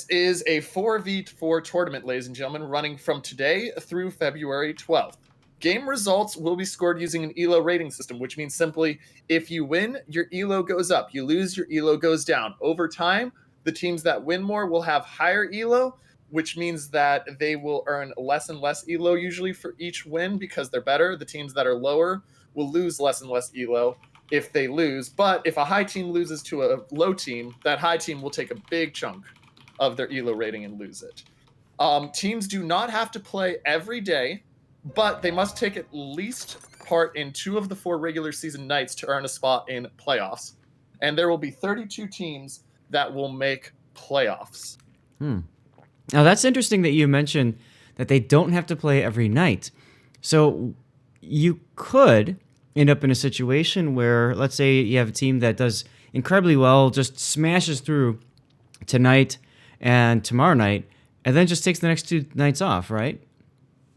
is a 4v4 tournament, ladies and gentlemen, running from today through February 12th. Game results will be scored using an ELO rating system, which means simply if you win, your ELO goes up. You lose, your ELO goes down. Over time, the teams that win more will have higher ELO, which means that they will earn less and less ELO usually for each win because they're better. The teams that are lower will lose less and less ELO if they lose. But if a high team loses to a low team, that high team will take a big chunk of their ELO rating and lose it. Teams do not have to play every day, but they must take at least part in 2 of the 4 regular season nights to earn a spot in playoffs. And there will be 32 teams that will make playoffs. Now, that's interesting that you mentioned that they don't have to play every night. So you could end up in a situation where, let's say you have a team that does incredibly well, just smashes through tonight and tomorrow night, and then just takes the next 2 nights off, right?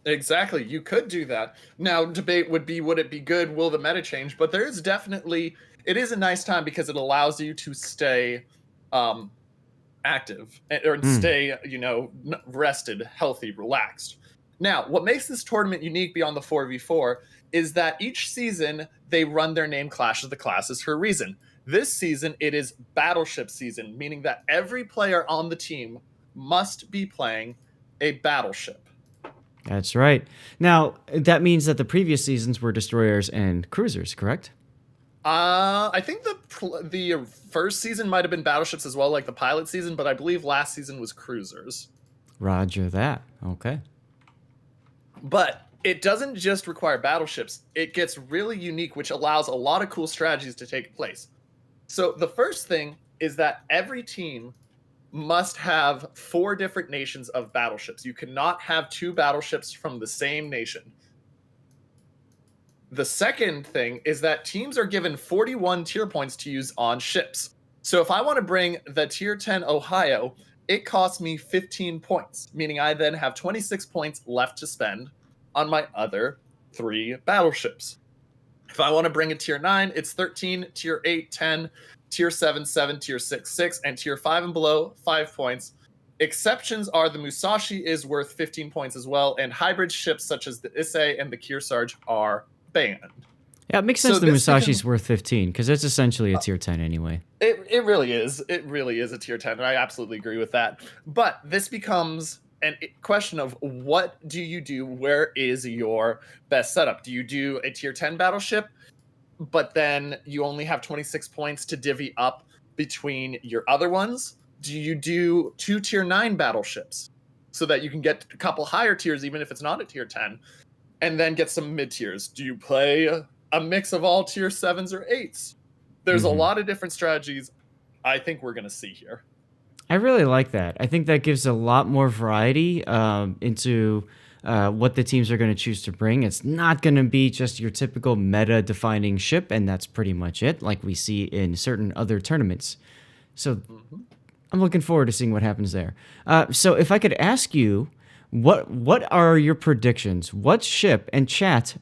Exactly. You could do that. Now, debate would be, would it be good? Will the meta change? But there is definitely, it is a nice time because it allows you to stay active or stay, rested, healthy, relaxed. Now, what makes this tournament unique beyond the 4v4 is that each season they run their name Clash of the Classes for a reason. This season, it is battleship season, meaning that every player on the team must be playing a battleship. That's right. Now, that means that the previous seasons were destroyers and cruisers, correct? I think the first season might have been battleships as well, like the pilot season, but I believe last season was cruisers. Roger that. Okay. But it doesn't just require battleships. It gets really unique, which allows a lot of cool strategies to take place. So the first thing is that every team must have 4 different nations of battleships. You cannot have 2 battleships from the same nation. The second thing is that teams are given 41 tier points to use on ships. So if I want to bring the tier 10 Ohio, it costs me 15 points, meaning I then have 26 points left to spend on my other 3 battleships. If I want to bring a tier 9, it's 13, tier 8, 10, tier 7, 7, tier 6, 6, and tier 5 and below, 5 points. Exceptions are the Musashi is worth 15 points as well, and hybrid ships such as the Issei and the Kearsarge are banned. Yeah, it makes sense the Musashi's worth 15, because it's essentially a tier 10 anyway. It really is. It really is a tier 10. I absolutely agree with that. But this becomes a question of what do you do? Where is your best setup? Do you do a tier 10 battleship, but then you only have 26 points to divvy up between your other ones? Do you do 2 tier 9 battleships so that you can get a couple higher tiers, even if it's not a tier 10, and then get some mid tiers? Do you play a mix of all tier 7s or 8s? There's a lot of different strategies I think we're going to see here. I really like that. I think that gives a lot more variety into what the teams are going to choose to bring. It's not going to be just your typical meta-defining ship, and that's pretty much it, like we see in certain other tournaments. So I'm looking forward to seeing what happens there. So if I could ask you, what are your predictions? What ship, and chat,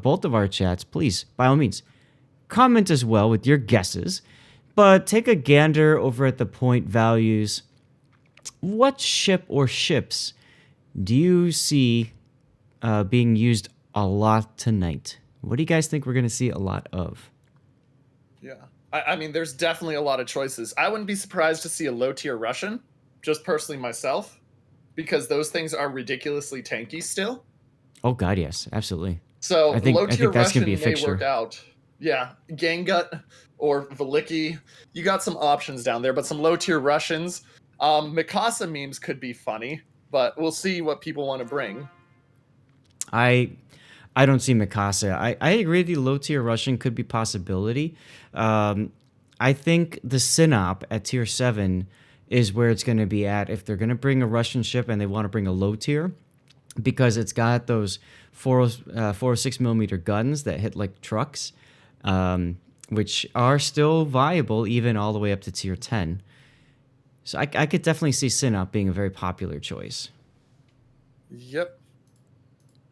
both of our chats, please, by all means, comment as well with your guesses. But take a gander over at the point values. What ship or ships do you see being used a lot tonight? What do you guys think we're going to see a lot of? Yeah. I mean, there's definitely a lot of choices. I wouldn't be surprised to see a low-tier Russian, just personally myself, because those things are ridiculously tanky still. Oh, God, yes. Absolutely. So I think low-tier that's Russian going to be a may fixture. work out. Yeah, Gangut or Veliki. You got some options down there, but some low-tier Russians. Mikasa memes could be funny, but we'll see what people want to bring. I don't see Mikasa. I agree with you. Low-tier Russian could be possibility. I think the Sinop at tier 7 is where it's going to be at if they're going to bring a Russian ship and they want to bring a low tier, because it's got those 406 millimeter guns that hit like trucks, which are still viable even all the way up to tier 10. So I could definitely see Sinop being a very popular choice. Yep.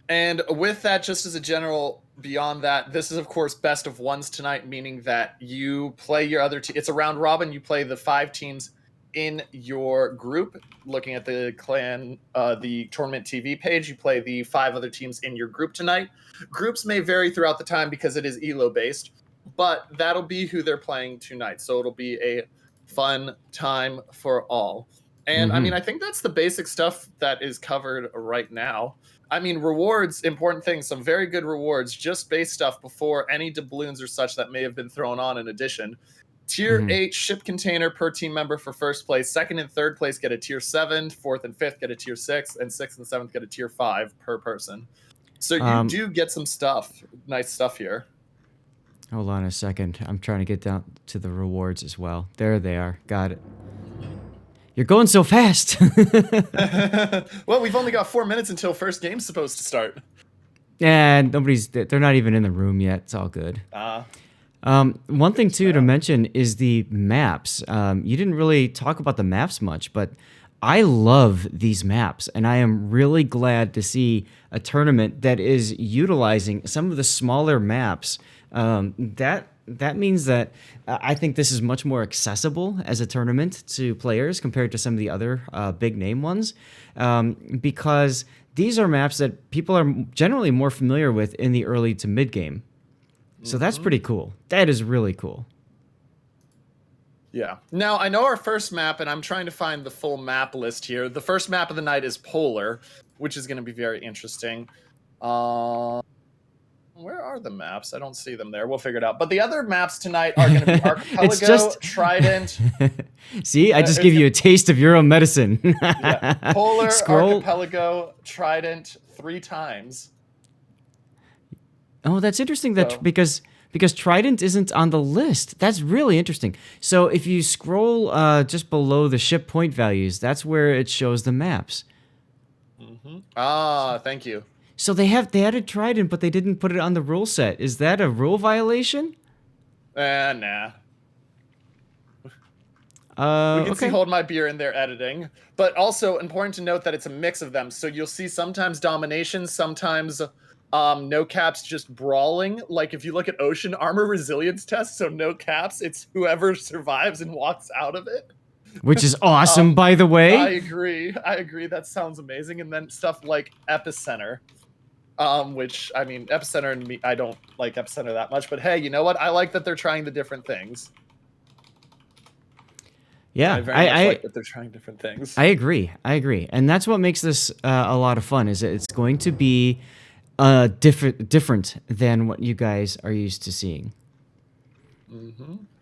And with that, just as a general, beyond that, this is, of course, best of ones tonight, meaning that you play your other team. It's a round robin. You play the 5 teams in your group. Looking at the the tournament TV page, you play the 5 other teams in your group tonight. Groups may vary throughout the time because it is ELO based, but that'll be who they're playing tonight. So it'll be a fun time for all. And I mean, I think that's the basic stuff that is covered right now. I mean, rewards, important things, some very good rewards, just base stuff before any doubloons or such that may have been thrown on in addition. Tier 8 ship container per team member for first place. Second and third place get a tier 7. Fourth and fifth get a tier 6. And sixth and seventh get a tier 5 per person. So you do get some stuff. Nice stuff here. Hold on a second. I'm trying to get down to the rewards as well. There they are. Got it. You're going so fast. Well, we've only got 4 minutes until first game's supposed to start. And they're not even in the room yet. It's all good. One thing too to mention is the maps. You didn't really talk about the maps much, but I love these maps, and I am really glad to see a tournament that is utilizing some of the smaller maps. That means that I think this is much more accessible as a tournament to players compared to some of the other big name ones, because these are maps that people are generally more familiar with in the early to mid game. So that's pretty cool. That is really cool. Yeah. Now, I know our first map, and I'm trying to find the full map list here. The first map of the night is Polar, which is going to be very interesting. Where are the maps? I don't see them there. We'll figure it out. But the other maps tonight are going to be Archipelago, Trident. See, I just give you a taste of your own medicine. Yeah. Polar, Archipelago, Trident 3 times. Oh, that's interesting that because Trident isn't on the list. That's really interesting. So if you scroll just below the ship point values, that's where it shows the maps. Ah, thank you. So they added Trident, but they didn't put it on the rule set. Is that a rule violation? Nah. We can see Hold My Beer in there editing. But also important to note that it's a mix of them. So you'll see sometimes domination, sometimes no caps just brawling. Like if you look at Ocean Armor Resilience Test, so no caps, it's whoever survives and walks out of it. Which is awesome, by the way. I agree. That sounds amazing. And then stuff like Epicenter. Which, I mean, Epicenter and me, I don't like Epicenter that much, but hey, you know what? I like that they're trying the different things. Yeah, I very much like that they're trying different things. I agree. And that's what makes this a lot of fun, is that it's going to be different than what you guys are used to seeing.